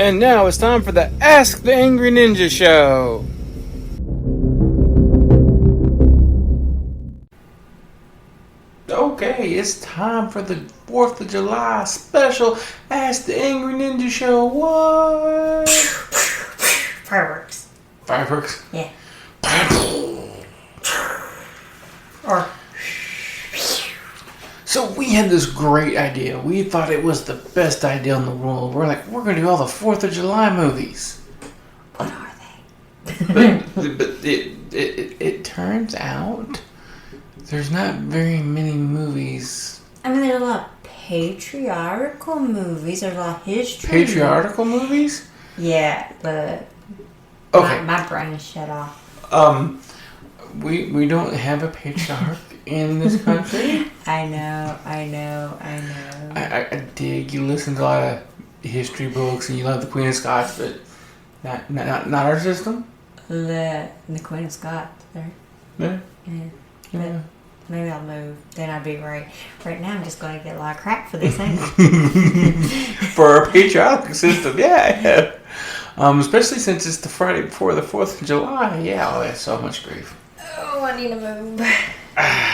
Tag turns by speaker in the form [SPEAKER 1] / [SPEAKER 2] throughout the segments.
[SPEAKER 1] And now it's time for the Ask the Angry Ninja Show. Okay, it's time for the 4th of July special Ask the Angry Ninja Show. What?
[SPEAKER 2] Fireworks.
[SPEAKER 1] Fireworks?
[SPEAKER 2] Yeah. Or...
[SPEAKER 1] So we had this great idea. We thought it was the best idea in the world. We're like, we're going to do all the 4th of July movies.
[SPEAKER 2] What are they?
[SPEAKER 1] But it turns out there's not very many movies.
[SPEAKER 2] I mean, there's a lot of patriarchal movies. There's a lot of history.
[SPEAKER 1] Patriarchal movies?
[SPEAKER 2] Yeah, but
[SPEAKER 1] okay.
[SPEAKER 2] my brain is shut off.
[SPEAKER 1] We don't have a patriarch in this country.
[SPEAKER 2] I know.
[SPEAKER 1] I dig you listen to a lot of history books and you love the Queen of Scots, but not our system.
[SPEAKER 2] The Queen of Scots. There.
[SPEAKER 1] Yeah.
[SPEAKER 2] But maybe I'll move. Then I'd be right. Right now, I'm just going to get a lot of crap for this thing.
[SPEAKER 1] For our patriarchal system, yeah. Especially since it's the Friday before the 4th of July. Yeah, oh, that's so much grief.
[SPEAKER 2] Oh, I need to move.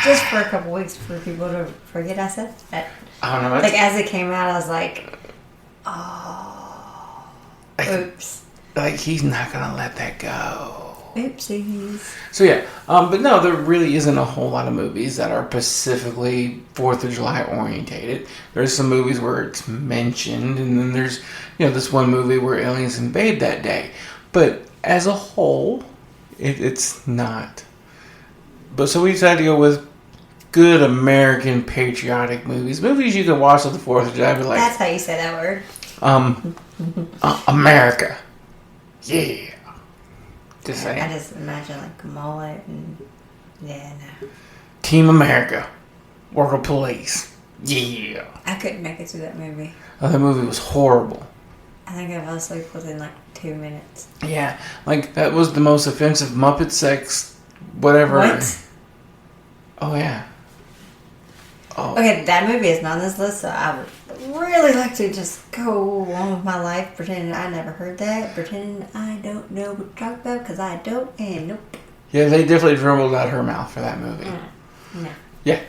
[SPEAKER 2] Just for a couple weeks for people to forget I said that.
[SPEAKER 1] I don't know.
[SPEAKER 2] Like, as it came out, I was like, oh, oops.
[SPEAKER 1] Like, he's not going to let that go.
[SPEAKER 2] Oopsies.
[SPEAKER 1] So, yeah. But no, there really isn't a whole lot of movies that are specifically 4th of July orientated. There's some movies where it's mentioned, and then there's, this one movie where aliens invade that day. But as a whole, it's not. But so we decided to go with good American patriotic movies. Movies you can watch on the 4th of July. But like,
[SPEAKER 2] that's how you say that word.
[SPEAKER 1] America. Yeah. Just saying.
[SPEAKER 2] I just imagine like a mullet and... Yeah, no.
[SPEAKER 1] Team America. Worker Police. Yeah.
[SPEAKER 2] I couldn't make it through that movie.
[SPEAKER 1] Oh, that movie was horrible.
[SPEAKER 2] I think I fell asleep within like 2 minutes.
[SPEAKER 1] Yeah. Like, that was the most offensive Muppet sex... whatever.
[SPEAKER 2] What?
[SPEAKER 1] Oh, yeah. Oh.
[SPEAKER 2] Okay, that movie is not on this list, so I would really like to just go on with my life pretending I never heard that, pretending I don't know what to talk about, because I don't, and nope.
[SPEAKER 1] Yeah, they definitely dribbled out her mouth for that movie.
[SPEAKER 2] No.
[SPEAKER 1] Yeah.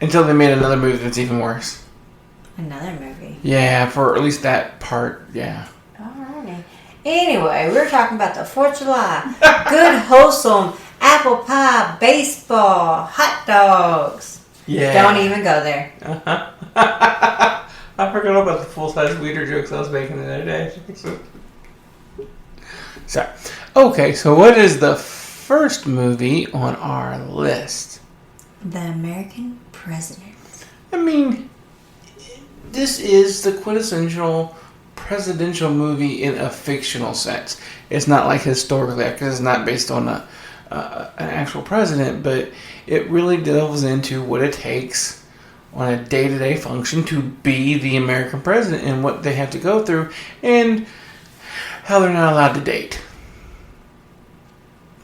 [SPEAKER 1] Until they made another movie that's even worse.
[SPEAKER 2] Another movie?
[SPEAKER 1] Yeah, for at least that part, yeah.
[SPEAKER 2] Alrighty. Anyway, we're talking about the 4th of July. Good, wholesome apple pie, baseball, hot dogs.
[SPEAKER 1] Yeah.
[SPEAKER 2] Don't even go there.
[SPEAKER 1] I forgot about the full-size Weeder jokes I was making the other day. Sorry. Okay, so what is the first movie on our list?
[SPEAKER 2] The American President.
[SPEAKER 1] I mean, this is the quintessential presidential movie in a fictional sense. It's not like historically, because it's not based on an actual president, but it really delves into what it takes on a day-to-day function to be the American president and what they have to go through and how they're not allowed to date.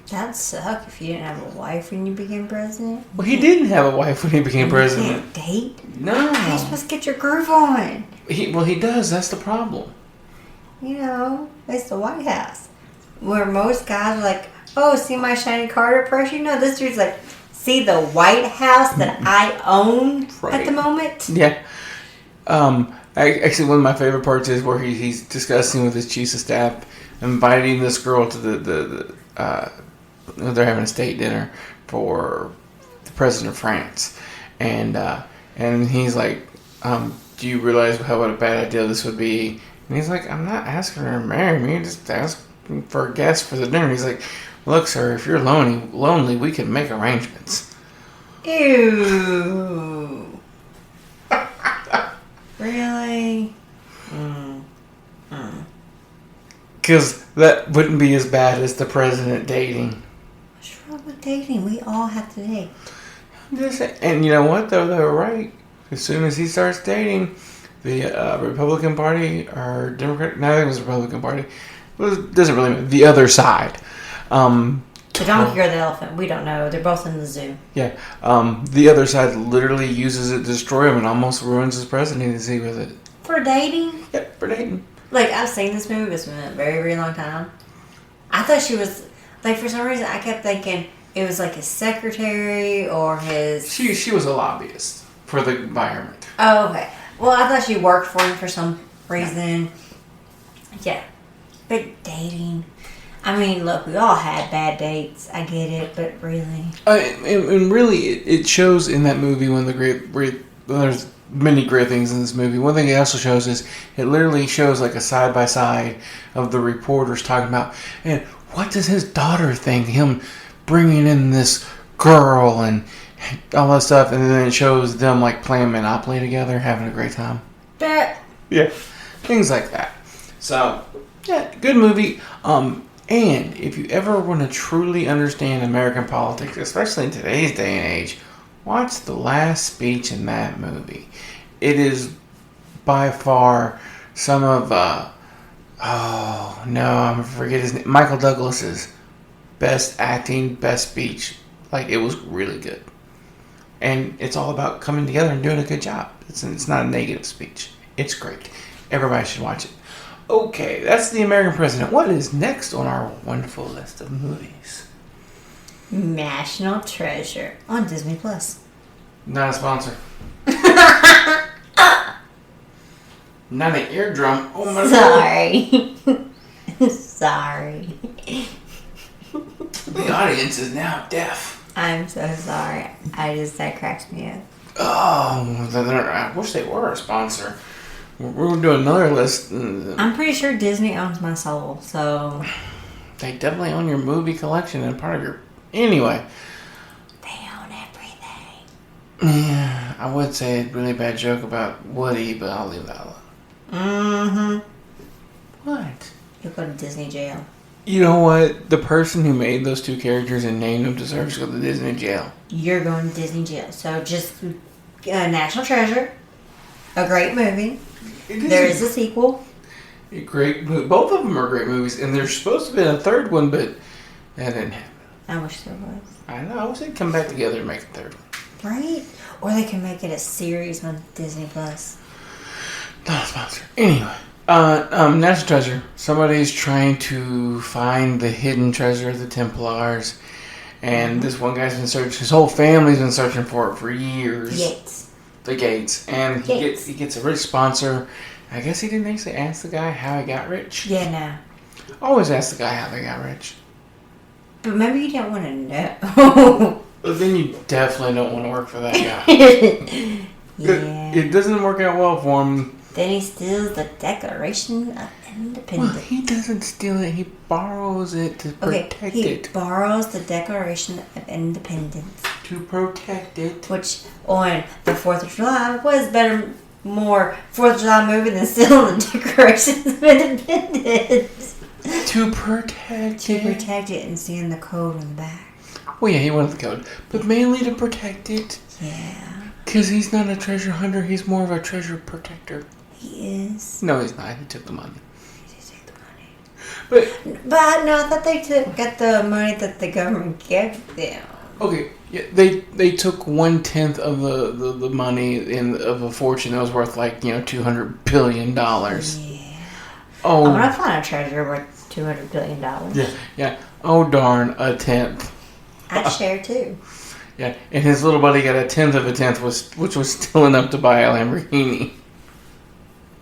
[SPEAKER 2] That'd suck if you didn't have a wife when you became president.
[SPEAKER 1] Well, he didn't have a wife when he became president.
[SPEAKER 2] You can't date?
[SPEAKER 1] No.
[SPEAKER 2] How are you supposed to get your groove on?
[SPEAKER 1] He does. That's the problem.
[SPEAKER 2] It's the White House. Where most guys are like, oh, see my shiny Carter purse? This dude's like, see the White House that I own at the moment?
[SPEAKER 1] Yeah. Actually, one of my favorite parts is where he's discussing with his chiefs of staff, inviting this girl to they're having a state dinner for the president of France, and he's like, do you realize what a bad idea this would be? And he's like, I'm not asking her to marry me, just asking for a guest for the dinner. He's like, look, sir, if you're lonely, we can make arrangements.
[SPEAKER 2] Ew. Really?
[SPEAKER 1] Because that wouldn't be as bad as the president dating.
[SPEAKER 2] What's wrong with dating? We all have to date.
[SPEAKER 1] And you know what, though? They were right. As soon as he starts dating, the Republican Party or Democrat, no, I think it was the Republican Party. It doesn't really matter. The other side.
[SPEAKER 2] The donkey or the elephant, we don't know. They're both in the zoo.
[SPEAKER 1] Yeah. The other side literally uses it to destroy him and almost ruins his presidency with it.
[SPEAKER 2] For dating?
[SPEAKER 1] Yep, for dating.
[SPEAKER 2] Like, I've seen this movie, but it's been a very, very long time. I thought she was, like, for some reason, I kept thinking it was like his secretary or his...
[SPEAKER 1] She was a lobbyist for the environment.
[SPEAKER 2] Oh, okay. Well, I thought she worked for him for some reason. Yeah. But dating... I mean, look, we all had bad dates. I get it, but really...
[SPEAKER 1] And really, it shows in that movie there's many great things in this movie. One thing it also shows is it literally shows like a side-by-side of the reporters talking about, and what does his daughter think? Him bringing in this girl and all that stuff, and then it shows them like playing Monopoly together, having a great time. Yeah. Things like that. So, yeah, good movie. And if you ever want to truly understand American politics, especially in today's day and age, watch the last speech in that movie. It is by far some of, I forget his name, Michael Douglas's best acting, best speech. Like, it was really good. And it's all about coming together and doing a good job. It's not a negative speech. It's great. Everybody should watch it. Okay, that's The American President. What is next on our wonderful list of movies?
[SPEAKER 2] National Treasure on Disney Plus.
[SPEAKER 1] Not a sponsor. Not an eardrum. Oh my God.
[SPEAKER 2] Sorry.
[SPEAKER 1] The audience is now deaf.
[SPEAKER 2] I'm so sorry. That cracks me up.
[SPEAKER 1] Oh, I wish they were a sponsor. We're going to do another list.
[SPEAKER 2] I'm pretty sure Disney owns my soul, so...
[SPEAKER 1] They definitely own your movie collection and part of your... Anyway.
[SPEAKER 2] They own everything.
[SPEAKER 1] Yeah, I would say a really bad joke about Woody, but I'll leave that alone.
[SPEAKER 2] Mm-hmm.
[SPEAKER 1] What?
[SPEAKER 2] You'll go to Disney jail.
[SPEAKER 1] You know what? The person who made those two characters and named them deserves to go to Disney jail.
[SPEAKER 2] You're going to Disney jail. So just National Treasure, a great movie. There is a sequel.
[SPEAKER 1] Great. Both of them are great movies, and there's supposed to be a third one, but that didn't happen.
[SPEAKER 2] I wish there was.
[SPEAKER 1] I know. I wish they'd come back together and make a third one.
[SPEAKER 2] Right? Or they can make it a series on Disney Plus.
[SPEAKER 1] Not a sponsor. Anyway. National Treasure. Somebody's trying to find the hidden treasure of the Templars. And this one guy's been searching. His whole family's been searching for it for years.
[SPEAKER 2] Yates.
[SPEAKER 1] The Gates. And he gets a rich sponsor. I guess he didn't actually ask the guy how he got rich.
[SPEAKER 2] Yeah, no.
[SPEAKER 1] Always ask the guy how they got rich.
[SPEAKER 2] But maybe you don't want to know.
[SPEAKER 1] But then you definitely don't want to work for that guy.
[SPEAKER 2] Yeah.
[SPEAKER 1] It doesn't work out well for him.
[SPEAKER 2] Then he steals the Declaration of Independence.
[SPEAKER 1] Well, he doesn't steal it. He borrows it to protect
[SPEAKER 2] he
[SPEAKER 1] it.
[SPEAKER 2] borrows the Declaration of Independence.
[SPEAKER 1] To protect it.
[SPEAKER 2] Which, on the 4th of July, was more 4th of July movie than stealing the Declaration of Independence.
[SPEAKER 1] To protect it.
[SPEAKER 2] To protect it and seeing the code on the back.
[SPEAKER 1] Well, yeah, he wanted the code. But mainly to protect it.
[SPEAKER 2] Yeah.
[SPEAKER 1] Because he's not a treasure hunter. He's more of a treasure protector.
[SPEAKER 2] He is.
[SPEAKER 1] No, he's not. He took the money.
[SPEAKER 2] He did take the money.
[SPEAKER 1] But
[SPEAKER 2] no, I thought they got the money that the government gave them.
[SPEAKER 1] Okay, yeah, they took 1/10 of the money of a fortune that was worth like $200 billion.
[SPEAKER 2] Yeah.
[SPEAKER 1] Oh,
[SPEAKER 2] I'm gonna find a treasure worth $200 billion.
[SPEAKER 1] Yeah. Oh darn, 1/10.
[SPEAKER 2] I'd share too.
[SPEAKER 1] Yeah, and his little buddy got 1/10 of a tenth, which was still enough to buy a Lamborghini.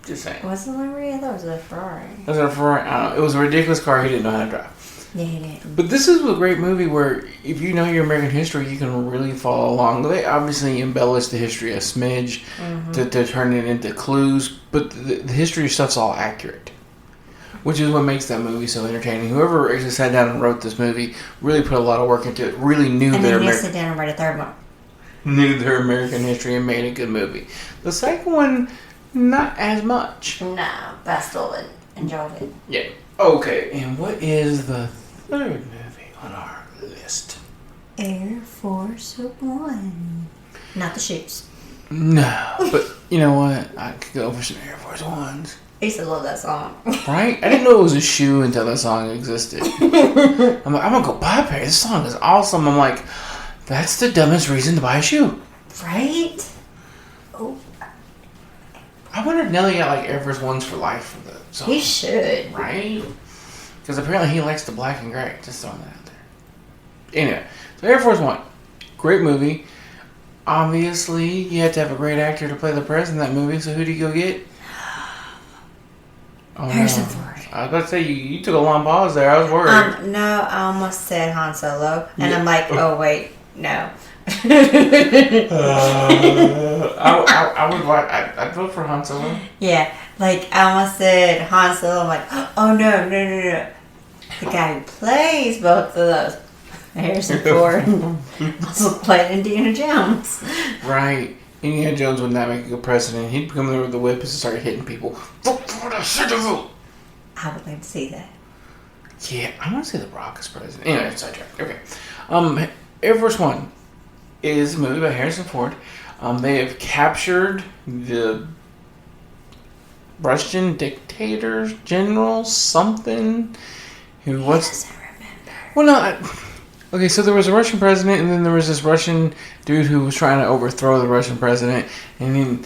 [SPEAKER 1] Just saying.
[SPEAKER 2] Was it a Lamborghini? I thought it was a Ferrari.
[SPEAKER 1] Was it a Ferrari? I don't know. It was a ridiculous car he didn't know how to drive.
[SPEAKER 2] Yeah, he did.
[SPEAKER 1] But this is a great movie where if you know your American history, you can really follow along. They obviously embellish the history a smidge to turn it into clues, but the history stuff's all accurate, which is what makes that movie so entertaining. Whoever actually sat down and wrote this movie really put a lot of work into it, really knew
[SPEAKER 2] and
[SPEAKER 1] their
[SPEAKER 2] then sit down and write a third one.
[SPEAKER 1] Knew their American history and made a good movie. The second one, not as much.
[SPEAKER 2] No, but I still enjoyed it.
[SPEAKER 1] Yeah. Okay, and what is the third movie on our list?
[SPEAKER 2] Air Force One. Not the shoes.
[SPEAKER 1] No, but you know what? I could go for some Air Force Ones.
[SPEAKER 2] I used to love that song.
[SPEAKER 1] Right? I didn't know it was a shoe until that song existed. I'm like, I'm gonna go buy a pair. This song is awesome. I'm like, that's the dumbest reason to buy a shoe.
[SPEAKER 2] Right? Oh.
[SPEAKER 1] I wonder if Nelly got like Air Force Ones for life for the song.
[SPEAKER 2] He should.
[SPEAKER 1] Right? Because apparently he likes the black and gray. Just throwing that out there. Anyway, so Air Force One. Great movie. Obviously, you had to have a great actor to play the president in that movie, so who did you go get? Oh,
[SPEAKER 2] Harrison
[SPEAKER 1] no.
[SPEAKER 2] Ford.
[SPEAKER 1] I was about to say, you took a long pause there. I was worried.
[SPEAKER 2] No, I almost said Han Solo. And I'm like, oh, wait, no.
[SPEAKER 1] I'd vote for Han Solo.
[SPEAKER 2] Yeah, like I almost said Han Solo. I'm like, oh no. The guy who plays both of those, Harrison Ford, also played Indiana Jones.
[SPEAKER 1] Right. Indiana Jones would not make a good president. He'd come there with the whip and start hitting people. Vote for the citizen.
[SPEAKER 2] I would like to see that.
[SPEAKER 1] Yeah, I want to see The Rock as president. Anyway, sidetrack. Okay. Air Force One is a movie by Harrison Ford. They have captured the Russian dictator general something who was.
[SPEAKER 2] Doesn't remember.
[SPEAKER 1] Well, no. Okay, so there was a Russian president, and then there was this Russian dude who was trying to overthrow the Russian president, and then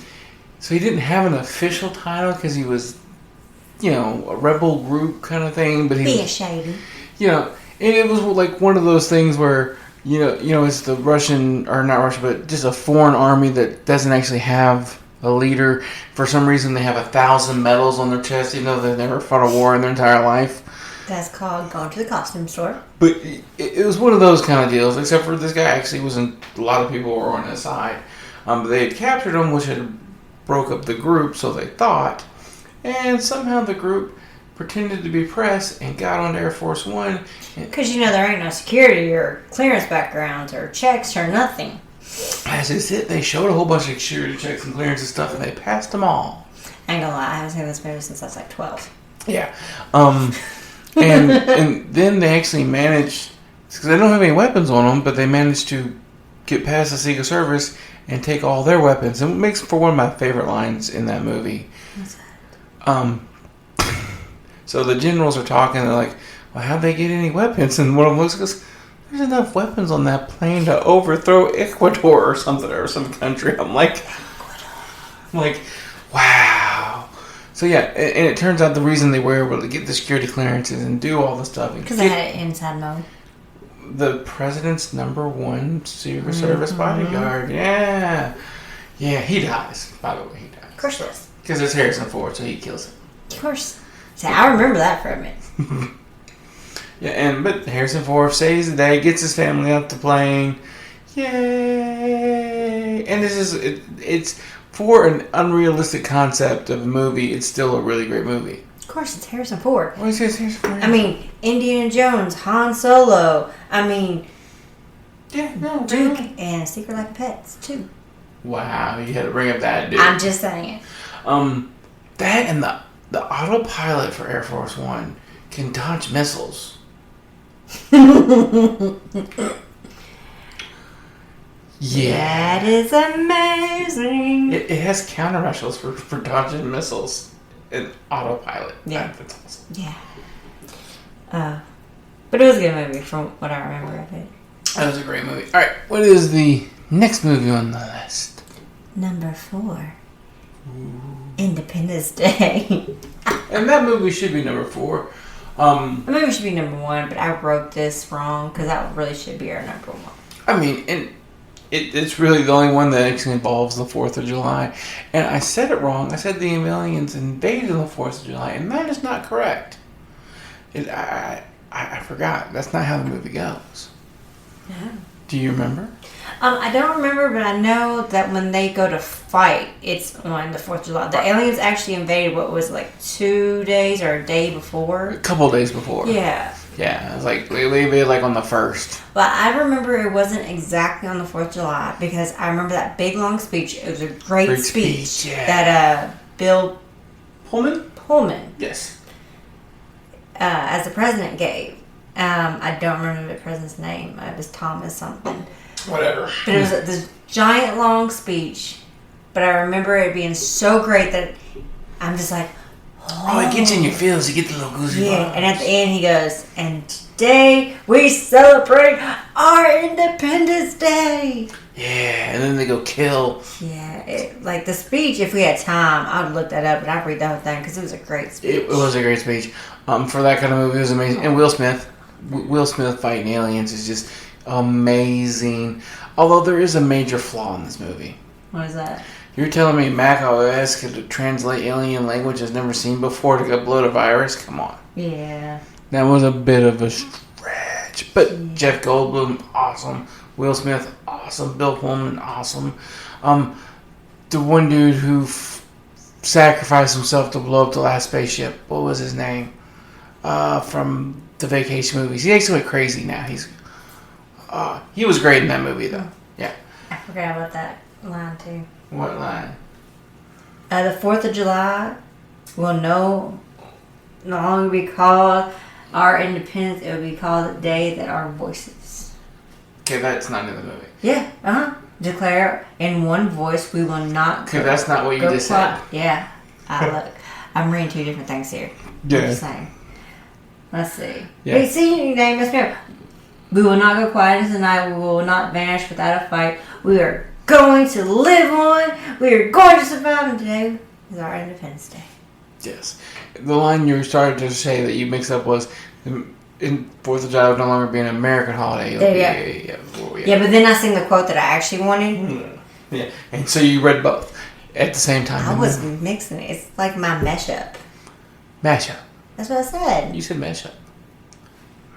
[SPEAKER 1] so he didn't have an official title because he was, a rebel group kind of thing, but he
[SPEAKER 2] Be
[SPEAKER 1] was,
[SPEAKER 2] shady.
[SPEAKER 1] and it was like one of those things where it's the Russian, or not Russian, but just a foreign army that doesn't actually have a leader. For some reason, they have 1,000 medals on their chest, even though they've never fought a war in their entire life.
[SPEAKER 2] That's called going to the costume store.
[SPEAKER 1] But it was one of those kind of deals, except for this guy actually wasn't. A lot of people were on his side. But they had captured him, which had broke up the group, so they thought. And somehow the group pretended to be press and got on Air Force One.
[SPEAKER 2] Because there ain't no security or clearance backgrounds or checks or nothing.
[SPEAKER 1] As is it, they showed a whole bunch of security checks and clearance and stuff, and they passed them all.
[SPEAKER 2] I ain't gonna lie, I haven't seen this movie since I was like 12.
[SPEAKER 1] Yeah. And then they actually managed, because they don't have any weapons on them, but they managed to get past the Secret Service and take all their weapons. And it makes for one of my favorite lines in that movie.
[SPEAKER 2] What's that?
[SPEAKER 1] So the generals are talking, they're like, well, how'd they get any weapons? And one of them looks and goes, there's enough weapons on that plane to overthrow Ecuador or something, or some country. I'm like, wow. So yeah, and it turns out the reason they were able to get the security clearances and do all the stuff.
[SPEAKER 2] Because they had it inside mode.
[SPEAKER 1] The president's #1 Secret Service bodyguard. Yeah. Yeah, he dies. By the way, he dies.
[SPEAKER 2] Of course it is.
[SPEAKER 1] Because it's Harrison Ford, so he kills him.
[SPEAKER 2] Of course. See, I remember that for a minute.
[SPEAKER 1] Yeah, but Harrison Ford saves the day, gets his family off the plane. Yay! And it's for an unrealistic concept of a movie, it's still a really great movie.
[SPEAKER 2] Of course, it's Harrison Ford.
[SPEAKER 1] What is Harrison Ford?
[SPEAKER 2] I mean, Indiana Jones, Han Solo. I mean, Duke and Secret Life of Pets too.
[SPEAKER 1] Wow, you had to bring up that, dude.
[SPEAKER 2] I'm just saying.
[SPEAKER 1] That and the autopilot for Air Force One can dodge missiles. Yeah.
[SPEAKER 2] That is amazing.
[SPEAKER 1] It has countermeasures for dodging missiles and autopilot.
[SPEAKER 2] Yeah.
[SPEAKER 1] That's awesome.
[SPEAKER 2] Yeah. But it was a good movie from what I remember of it.
[SPEAKER 1] That was a great movie. Alright, what is the next movie on the list?
[SPEAKER 2] Number 4. Independence Day.
[SPEAKER 1] And that movie should be number 4.
[SPEAKER 2] The movie should be number 1, but I wrote this wrong because that really should be our number 1.
[SPEAKER 1] I mean, and it's really the only one that actually involves the 4th of July. And I said it wrong. I said the aliens invaded on the 4th of July, and that is not correct. I forgot. That's not how the movie goes.
[SPEAKER 2] No.
[SPEAKER 1] Do you remember?
[SPEAKER 2] I don't remember, but I know that when they go to fight, it's on the 4th of July. The aliens actually invaded, 2 days or a day before?
[SPEAKER 1] A couple days before.
[SPEAKER 2] Yeah.
[SPEAKER 1] Yeah, it was like, they invaded on the 1st.
[SPEAKER 2] But I remember it wasn't exactly on the 4th of July because I remember that big long speech. It was a great speech
[SPEAKER 1] yeah.
[SPEAKER 2] that Bill
[SPEAKER 1] Pullman? Yes.
[SPEAKER 2] As the president gave. I don't remember the president's name. It was Thomas something.
[SPEAKER 1] Whatever.
[SPEAKER 2] But it was this giant long speech. But I remember it being so great that I'm just like,
[SPEAKER 1] oh, it gets in your feels. You get the little goosey
[SPEAKER 2] yeah.
[SPEAKER 1] bumps.
[SPEAKER 2] And at the end he goes, and today we celebrate our Independence Day.
[SPEAKER 1] Yeah, and then they go kill.
[SPEAKER 2] Yeah, like the speech. If we had time, I would look that up and I'd read the whole thing because it was a great speech.
[SPEAKER 1] It was a great speech. For that kind of movie, it was amazing. And Will Smith fighting aliens is just amazing. Although there is a major flaw in this movie.
[SPEAKER 2] What is that?
[SPEAKER 1] You're telling me Mac OS could translate alien language it's never seen before to upload a virus? Come on.
[SPEAKER 2] Yeah.
[SPEAKER 1] That was a bit of a stretch. But Jeff Goldblum, awesome. Will Smith, awesome. Bill Pullman, awesome. The one dude who sacrificed himself to blow up the last spaceship. What was his name? From the Vacation movies. He actually went crazy now. He was great in that movie, though. Yeah.
[SPEAKER 2] I forgot about that line, too.
[SPEAKER 1] What line?
[SPEAKER 2] The 4th of July will no longer be called our independence. It will be called the day that our voices.
[SPEAKER 1] Okay, that's not in the movie.
[SPEAKER 2] Yeah, declare in one voice we will not.
[SPEAKER 1] Okay, that's not what you just said.
[SPEAKER 2] Yeah. Look, I'm reading two different things here.
[SPEAKER 1] Yeah.
[SPEAKER 2] I'm just saying. Let's see.
[SPEAKER 1] Yeah.
[SPEAKER 2] Hey, see, you name us now. We will not go quiet as the night. We will not vanish without a fight. We are going to live on. We are going to survive. And today is our Independence Day.
[SPEAKER 1] Yes. The line you started to say that you mixed up was, in 4th of July would no longer be an American holiday.
[SPEAKER 2] Yeah, but then I sing the quote that I actually wanted.
[SPEAKER 1] Yeah, and so you read both at the same time.
[SPEAKER 2] I was mixing it. It's like my mashup.
[SPEAKER 1] Mashup.
[SPEAKER 2] That's what I said.
[SPEAKER 1] You said mashup.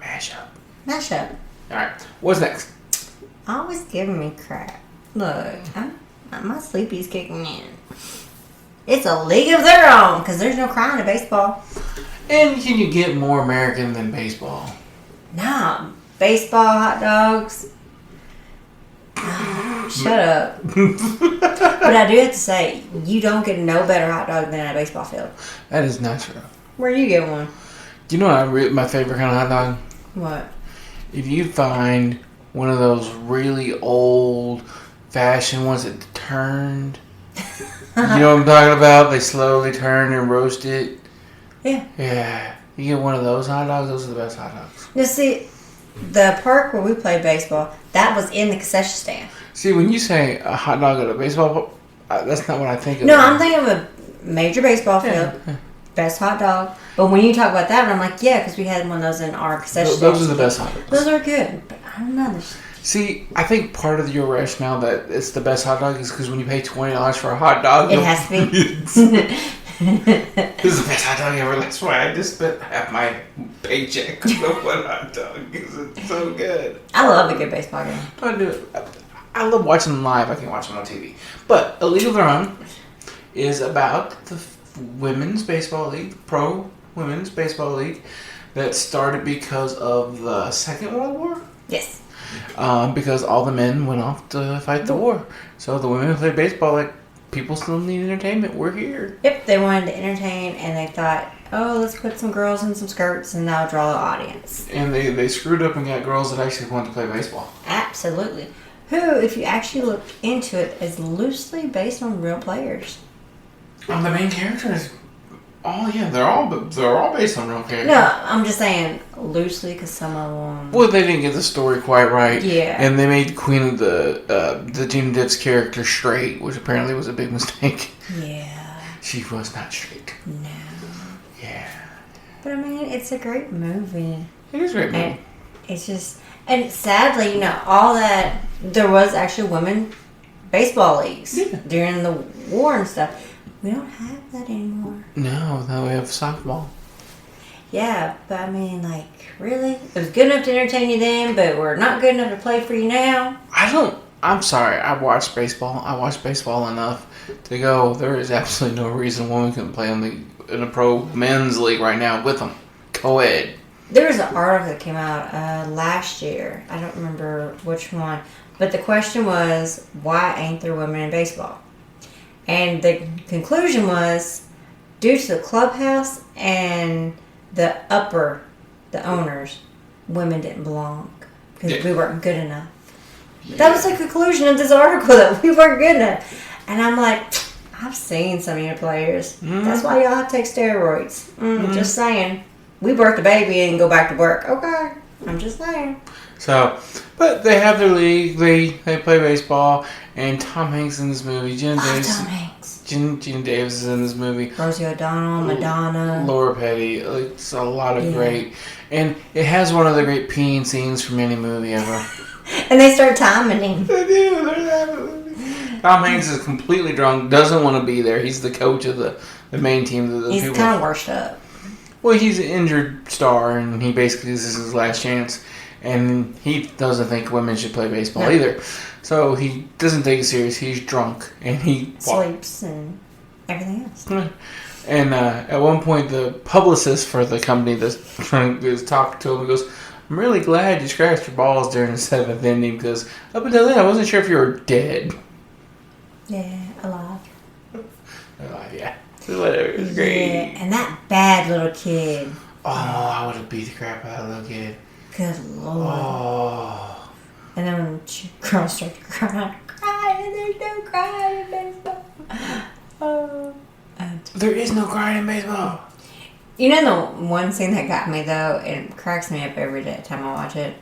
[SPEAKER 1] Mashup.
[SPEAKER 2] Mashup.
[SPEAKER 1] Alright, what's next?
[SPEAKER 2] Always giving me crap. Look, my sleepy's kicking in. It's a league of their own because there's no crying in baseball.
[SPEAKER 1] And can you get more American than baseball?
[SPEAKER 2] Nah, baseball, hot dogs. Shut up. But I do have to say, you don't get no better hot dog than at a baseball field.
[SPEAKER 1] That is not true.
[SPEAKER 2] Where do you get one?
[SPEAKER 1] Do you know what my favorite kind of hot dog?
[SPEAKER 2] What?
[SPEAKER 1] If you find one of those really old fashioned ones that turned. You know what I'm talking about? They slowly turn and roast it.
[SPEAKER 2] Yeah.
[SPEAKER 1] Yeah. You get one of those hot dogs, those are the best hot dogs.
[SPEAKER 2] Now see, the park where we played baseball, that was in the concession stand.
[SPEAKER 1] See, when you say a hot dog at a baseball, that's not what I think of.
[SPEAKER 2] No, I'm thinking of a major baseball field.
[SPEAKER 1] Yeah.
[SPEAKER 2] Best hot dog. But when you talk about that one, I'm like, yeah, because we had one of those in our concession stand.
[SPEAKER 1] Those are the best hot dogs.
[SPEAKER 2] Those are good. But I don't know.
[SPEAKER 1] See, I think part of your rationale that it's the best hot dog is because when you pay $20 for a hot dog,
[SPEAKER 2] it has to be.
[SPEAKER 1] This is the best hot dog ever. That's why I just spent half my paycheck on one hot dog because it's so good.
[SPEAKER 2] I love a good baseball game.
[SPEAKER 1] I do. I love watching them live. I can watch them on TV. But A League of Their Own is about the women's baseball league, pro women's baseball league, that started because of the Second World War.
[SPEAKER 2] Yes.
[SPEAKER 1] Because all the men went off to fight the war. So the women played baseball like, people still need entertainment. We're here.
[SPEAKER 2] Yep, they wanted to entertain, and they thought, oh, let's put some girls in some skirts, and that'll draw the audience.
[SPEAKER 1] And they screwed up and got girls that actually wanted to play baseball.
[SPEAKER 2] Absolutely. Who, if you actually look into it, is loosely based on real players.
[SPEAKER 1] The main characters, they're all based on real characters.
[SPEAKER 2] No, I'm just saying loosely because some of them.
[SPEAKER 1] Well, they didn't get the story quite right.
[SPEAKER 2] Yeah.
[SPEAKER 1] And they made Queen of the Gina Davis character straight, which apparently was a big mistake.
[SPEAKER 2] Yeah.
[SPEAKER 1] She was not straight.
[SPEAKER 2] No.
[SPEAKER 1] Yeah.
[SPEAKER 2] But I mean, it's a great movie.
[SPEAKER 1] It is a great movie.
[SPEAKER 2] And it's just, and sadly, all that, there was actually women baseball leagues during the war and stuff. We don't have that anymore.
[SPEAKER 1] No, now we have softball.
[SPEAKER 2] Yeah, but I mean, really? It was good enough to entertain you then, but we're not good enough to play for you now?
[SPEAKER 1] I'm sorry, I watched baseball. I watched baseball enough to go, there is absolutely no reason women couldn't play in a pro men's league right now with them. Co-ed.
[SPEAKER 2] There was an article that came out last year. I don't remember which one. But the question was, why ain't there women in baseball? And the conclusion was, due to the clubhouse and the owners, women didn't belong because we weren't good enough. Yeah. That was the conclusion of this article, that we weren't good enough. And I'm like, I've seen some of your players. Mm-hmm. That's why y'all have to take steroids. Just saying. We birth a baby and go back to work. Okay. I'm just saying.
[SPEAKER 1] So, but they have their league. They play baseball, and Tom Hanks in this movie.
[SPEAKER 2] Tom Hanks.
[SPEAKER 1] Gina Davis is in this movie.
[SPEAKER 2] Rosie O'Donnell, Madonna.
[SPEAKER 1] Laura Petty. It's a lot of great. And it has one of the great peeing scenes from any movie ever.
[SPEAKER 2] And they start timing him.
[SPEAKER 1] They do. Tom Hanks is completely drunk, doesn't want to be there. He's the coach of the main team.
[SPEAKER 2] He's kind of washed up.
[SPEAKER 1] Well, he's an injured star, and he basically, this is his last chance. And he doesn't think women should play baseball either. So he doesn't take it serious. He's drunk, and he
[SPEAKER 2] sleeps and everything else.
[SPEAKER 1] And at one point, the publicist for the company that's talking to him goes, "I'm really glad you scratched your balls during the 7th inning, because up until then, I wasn't sure if you were dead."
[SPEAKER 2] Yeah, alive.
[SPEAKER 1] Alive, yeah. Whatever, it was great.
[SPEAKER 2] Yeah, and that bad little kid.
[SPEAKER 1] Oh, I would have beat the crap out of that little kid.
[SPEAKER 2] Good Lord.
[SPEAKER 1] Oh.
[SPEAKER 2] And then when girl starts crying, there's no crying in baseball. Oh.
[SPEAKER 1] There is no crying in baseball.
[SPEAKER 2] You know the one scene that got me, though, it cracks me up every time I watch it?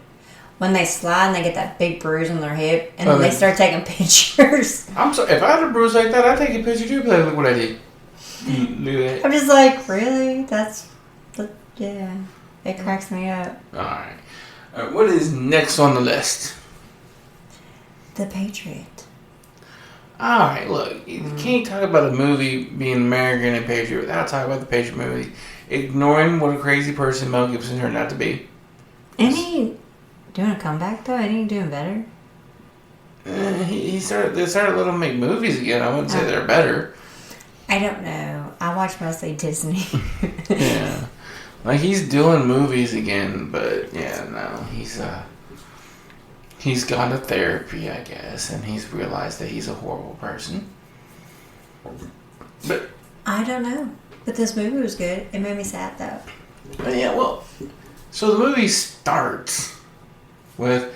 [SPEAKER 2] When they slide and they get that big bruise on their hip, and then they start taking pictures.
[SPEAKER 1] I'm sorry, if I had a bruise like that, I'd take a picture too, but look what I did. Look at that.
[SPEAKER 2] I'm just like, really? Yeah. It cracks me up.
[SPEAKER 1] Alright. What is next on the list?
[SPEAKER 2] The Patriot.
[SPEAKER 1] Alright, look. You can't talk about a movie being American and Patriot without talking about the Patriot movie. Ignoring what a crazy person Mel Gibson turned out to be.
[SPEAKER 2] Ain't he doing a comeback, though? Ain't he doing better?
[SPEAKER 1] They started letting him make movies again. I wouldn't say they're better.
[SPEAKER 2] I don't know. I watch mostly Disney.
[SPEAKER 1] Yeah. Like, he's doing movies again, but yeah, no, he's gone to therapy, I guess, and he's realized that he's a horrible person. But
[SPEAKER 2] I don't know. But this movie was good. It made me sad, though.
[SPEAKER 1] Yeah, well, so the movie starts with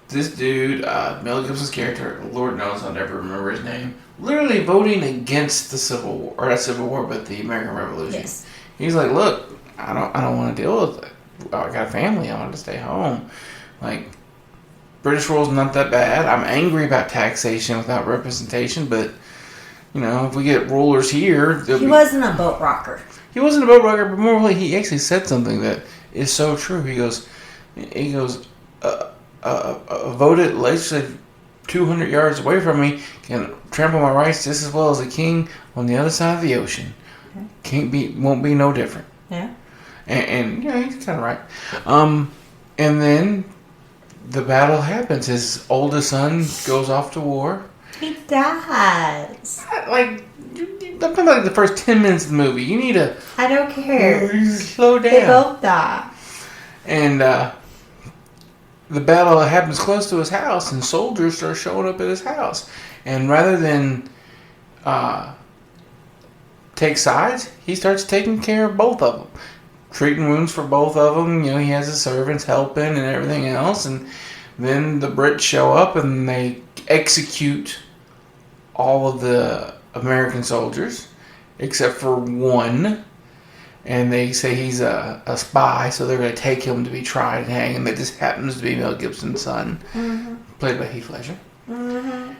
[SPEAKER 1] this dude, Mel Gibson's character, Lord knows I'll never remember his name, literally voting against the Civil War, or not Civil War, but the American Revolution.
[SPEAKER 2] Yes.
[SPEAKER 1] He's like, look, I don't want to deal with it. I got a family. I want to stay home. Like, British rule's not that bad. I'm angry about taxation without representation, but, you know, if we get rulers here...
[SPEAKER 2] He wasn't a boat rocker.
[SPEAKER 1] He wasn't a boat rocker, but more like he actually said something that is so true. He goes, a voted legislative 200 yards away from me can trample my rights just as well as a king on the other side of the ocean. Won't be no different.
[SPEAKER 2] Yeah.
[SPEAKER 1] And yeah, he's kind of right. And then the battle happens. His oldest son goes off to war.
[SPEAKER 2] He dies.
[SPEAKER 1] I'm talking about like the first 10 minutes of the movie. You need to...
[SPEAKER 2] I don't care.
[SPEAKER 1] Slow down.
[SPEAKER 2] They both die.
[SPEAKER 1] And the battle happens close to his house, and soldiers start showing up at his house. And rather than take sides, he starts taking care of both of them. Treating wounds for both of them. You know, he has his servants helping and everything else. And then the Brits show up and they execute all of the American soldiers except for one. And they say he's a spy, so they're going to take him to be tried and hanged. And that just happens to be Mel Gibson's son, played by Heath Ledger. Mm-hmm.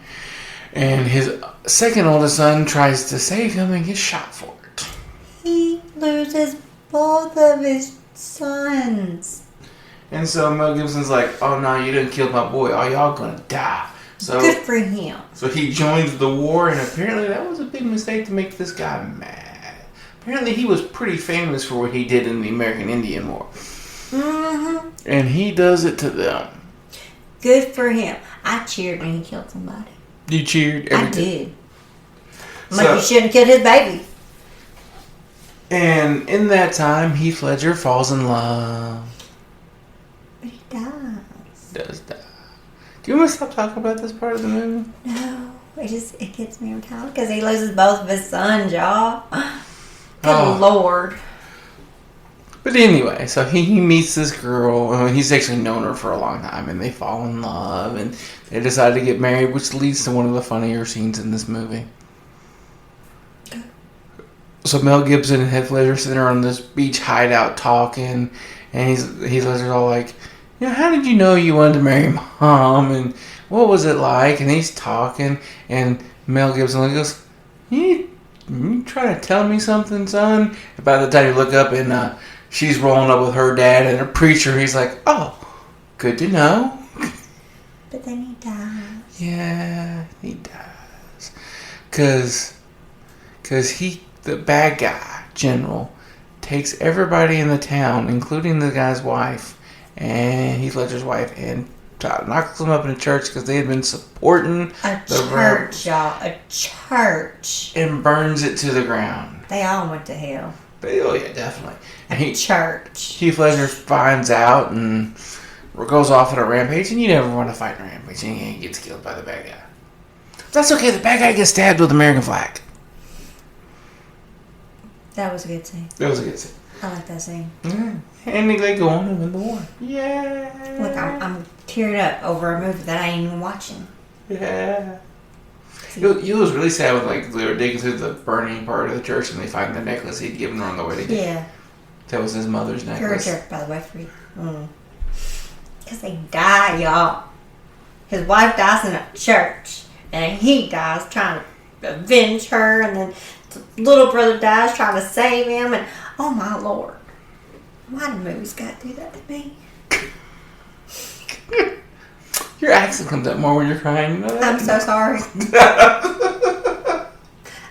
[SPEAKER 1] And his second oldest son tries to save him and gets shot for it.
[SPEAKER 2] He loses both of his sons.
[SPEAKER 1] And so Mel Gibson's like, oh no, you didn't kill my boy. Oh, y'all gonna die. So
[SPEAKER 2] good for him.
[SPEAKER 1] So he joins the war, and apparently that was a big mistake to make this guy mad. Apparently he was pretty famous for what he did in the American Indian War. Mm-hmm. And he does it to them.
[SPEAKER 2] Good for him. I cheered when he killed somebody.
[SPEAKER 1] You cheered?
[SPEAKER 2] I did. Like he shouldn't kill his baby.
[SPEAKER 1] And in that time, Heath Ledger falls in love.
[SPEAKER 2] But he dies.
[SPEAKER 1] Does die. Do you want to stop talking about this part of the movie?
[SPEAKER 2] No. It gets me every time because he loses both of his sons, y'all. Good Lord.
[SPEAKER 1] But anyway, so he meets this girl. He's actually known her for a long time, and they fall in love, and they decide to get married, which leads to one of the funnier scenes in this movie. So Mel Gibson and Heath Ledger sitting there on this beach hideout talking, and Heath Ledger's all like, how did you know you wanted to marry Mom? And what was it like? And he's talking, and Mel Gibson goes, you try to tell me something, son? And by the time you look up and she's rolling up with her dad and a preacher, he's like, oh, good to know.
[SPEAKER 2] But then he dies.
[SPEAKER 1] Yeah, he does. Cause he, the bad guy, General, takes everybody in the town, including the guy's wife, and Heath Ledger's wife, and knocks them up in a church because they had been supporting
[SPEAKER 2] the church, y'all. A church.
[SPEAKER 1] And burns it to the ground.
[SPEAKER 2] They all went to hell.
[SPEAKER 1] Oh, yeah, definitely. And
[SPEAKER 2] church.
[SPEAKER 1] Heath Ledger finds out and goes off on a rampage, and you never want to fight a rampage, and he gets killed by the bad guy. That's okay, the bad guy gets stabbed with the American flag.
[SPEAKER 2] That was a good scene.
[SPEAKER 1] That was a good scene.
[SPEAKER 2] I like that scene.
[SPEAKER 1] Yeah. And they go on and win the war. Yeah.
[SPEAKER 2] Look, I'm teared up over a movie that I ain't even watching.
[SPEAKER 1] Yeah. He was really sad when they were digging through the burning part of the church and they find the necklace he'd given her on the wedding day.
[SPEAKER 2] Yeah.
[SPEAKER 1] That was his mother's necklace.
[SPEAKER 2] You're a jerk, by the way, for you. Because they die, y'all. His wife dies in a church, and he dies trying to avenge her, and then the little brother dies trying to save him, and oh my Lord. Why do movies got to do that to me?
[SPEAKER 1] Your accent comes out more when you're crying, you know that?
[SPEAKER 2] I'm so sorry.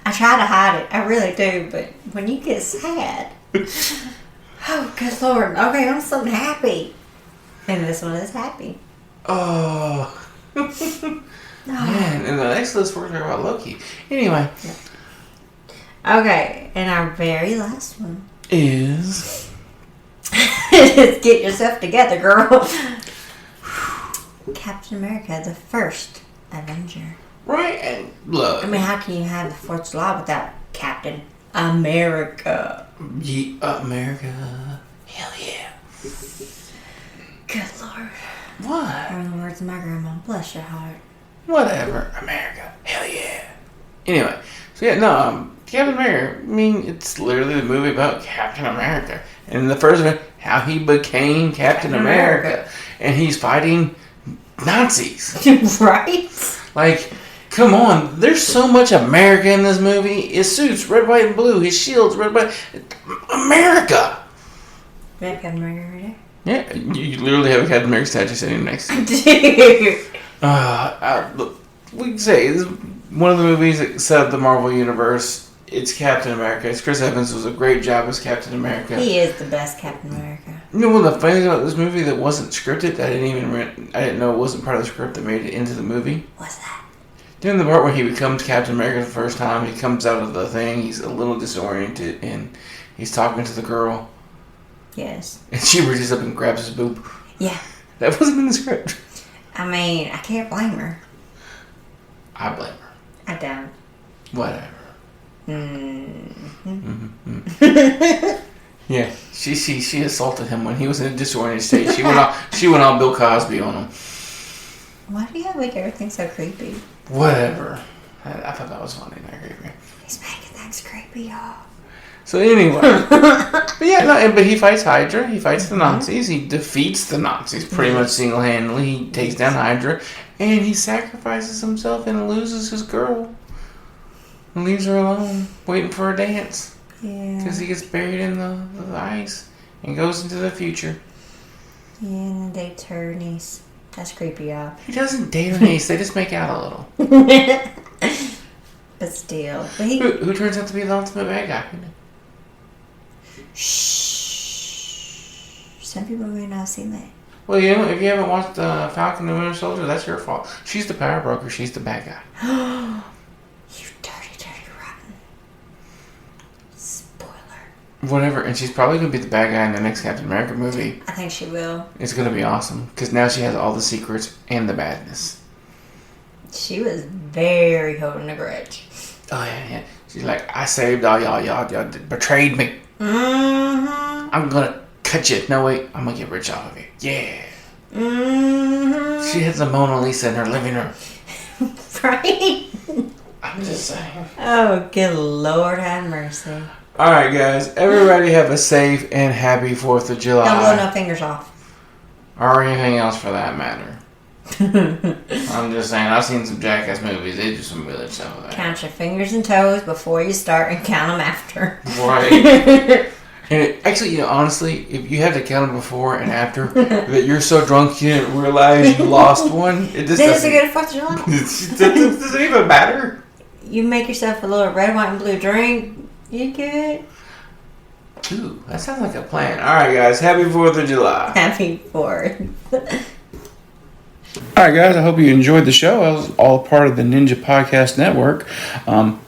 [SPEAKER 2] I try to hide it. I really do. But when you get sad, oh, good Lord. Okay, I'm so happy. And this one is happy.
[SPEAKER 1] Oh. Man, and the next list we're talking about Loki. Anyway.
[SPEAKER 2] Yeah. Okay, and our very last one
[SPEAKER 1] is...
[SPEAKER 2] Just get yourself together, girl. Captain America, the first Avenger.
[SPEAKER 1] Right, and look.
[SPEAKER 2] I mean, how can you have the 4th of July without Captain America?
[SPEAKER 1] America. Hell yeah.
[SPEAKER 2] Good Lord.
[SPEAKER 1] What?
[SPEAKER 2] Or in the words of my grandma, bless your heart.
[SPEAKER 1] Whatever. America. Hell yeah. Anyway, so yeah, no, Captain America, I mean, it's literally the movie about Captain America. And in the first one, how he became Captain America. And he's fighting Nazis.
[SPEAKER 2] Right?
[SPEAKER 1] Like, come on. There's so much America in this movie. His suit's red, white, and blue. His shield's red, white. America.
[SPEAKER 2] You have Captain America right there?
[SPEAKER 1] Yeah, you literally have a Captain America statue sitting next to you.
[SPEAKER 2] Dude.
[SPEAKER 1] Look, we can say this is one of the movies that set up the Marvel Universe. It's Captain America. Chris Evans was a great job as Captain America.
[SPEAKER 2] He is the best Captain America.
[SPEAKER 1] You know one of the funny things about this movie that wasn't scripted, I didn't know it wasn't part of the script that made it into the movie?
[SPEAKER 2] What's that?
[SPEAKER 1] During the part where he becomes Captain America the first time, he comes out of the thing, he's a little disoriented, and he's talking to the girl.
[SPEAKER 2] Yes.
[SPEAKER 1] And she reaches up and grabs his boob.
[SPEAKER 2] Yeah.
[SPEAKER 1] That wasn't in the script.
[SPEAKER 2] I mean, I can't blame her.
[SPEAKER 1] I blame her.
[SPEAKER 2] I don't.
[SPEAKER 1] Whatever.
[SPEAKER 2] Mm-hmm.
[SPEAKER 1] Yeah, she assaulted him when he was in a disoriented state. She went all Bill Cosby on him.
[SPEAKER 2] Why do you make everything so creepy?
[SPEAKER 1] Whatever. I thought that was funny, not creepy.
[SPEAKER 2] He's making things creepy, y'all.
[SPEAKER 1] So anyway, but he fights Hydra. He fights the Nazis. He defeats the Nazis pretty much single-handedly. He takes down Hydra, and he sacrifices himself and loses his girl. And leaves her alone, waiting for a dance.
[SPEAKER 2] Yeah.
[SPEAKER 1] Because he gets buried in the ice and goes into the future.
[SPEAKER 2] Yeah, and then dates her niece. That's creepy, y'all.
[SPEAKER 1] He doesn't date her niece. They just make out a little.
[SPEAKER 2] But still. But
[SPEAKER 1] Who turns out to be the ultimate bad guy?
[SPEAKER 2] Shh. Some people may not have seen that.
[SPEAKER 1] Well, you know, if you haven't watched Falcon and Winter Soldier, that's your fault. She's the power broker. She's the bad guy.
[SPEAKER 2] You dirty, rotten. Spoiler.
[SPEAKER 1] Whatever, and she's probably going to be the bad guy in the next Captain America movie.
[SPEAKER 2] I think she will.
[SPEAKER 1] It's going to be awesome, because now she has all the secrets and the badness.
[SPEAKER 2] She was very holding a grudge.
[SPEAKER 1] Oh, yeah. She's like, I saved all y'all betrayed me.
[SPEAKER 2] Mm-hmm.
[SPEAKER 1] I'm going to cut you. No, wait, I'm going to get rich off of you. Yeah.
[SPEAKER 2] Mm-hmm.
[SPEAKER 1] She has a Mona Lisa in her living room.
[SPEAKER 2] Right?
[SPEAKER 1] I'm just saying.
[SPEAKER 2] Oh, good Lord have mercy.
[SPEAKER 1] Alright, guys. Everybody have a safe and happy 4th of July.
[SPEAKER 2] Don't blow no fingers off.
[SPEAKER 1] or anything else for that matter. I'm just saying, I've seen some Jackass movies. They do some really stuff with that.
[SPEAKER 2] Count your fingers and toes before you start and count them after.
[SPEAKER 1] Right. And actually, honestly, if you have to count them before and after, that you're so drunk you didn't realize you lost one, it just
[SPEAKER 2] Then it's a
[SPEAKER 1] doesn't,
[SPEAKER 2] good 4th of July.
[SPEAKER 1] it doesn't even matter.
[SPEAKER 2] You make yourself a little red, white, and blue drink. You good?
[SPEAKER 1] Ooh, that sounds like a plan. All right, guys. Happy 4th of July.
[SPEAKER 2] Happy 4th.
[SPEAKER 1] All right, guys. I hope you enjoyed the show. I was all part of the Ninja Podcast Network.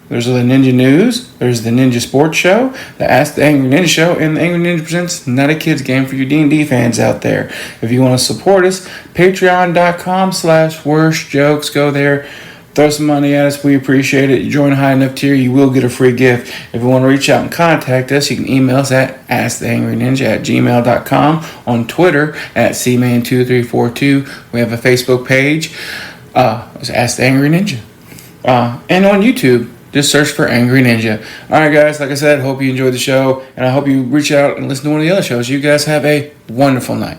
[SPEAKER 1] There's the Ninja News. There's the Ninja Sports Show, the Ask the Angry Ninja Show, and the Angry Ninja Presents Not a Kids Game for you D&D fans out there. If you want to support us, patreon.com/worstjokes. Go there. Throw some money at us. We appreciate it. You join a high enough tier, you will get a free gift. If you want to reach out and contact us, you can email us at asktheangryninja@gmail.com, on Twitter at cman2342. We have a Facebook page. It's Ask the Angry Ninja. And on YouTube, just search for Angry Ninja. All right, guys. Like I said, hope you enjoyed the show, and I hope you reach out and listen to one of the other shows. You guys have a wonderful night.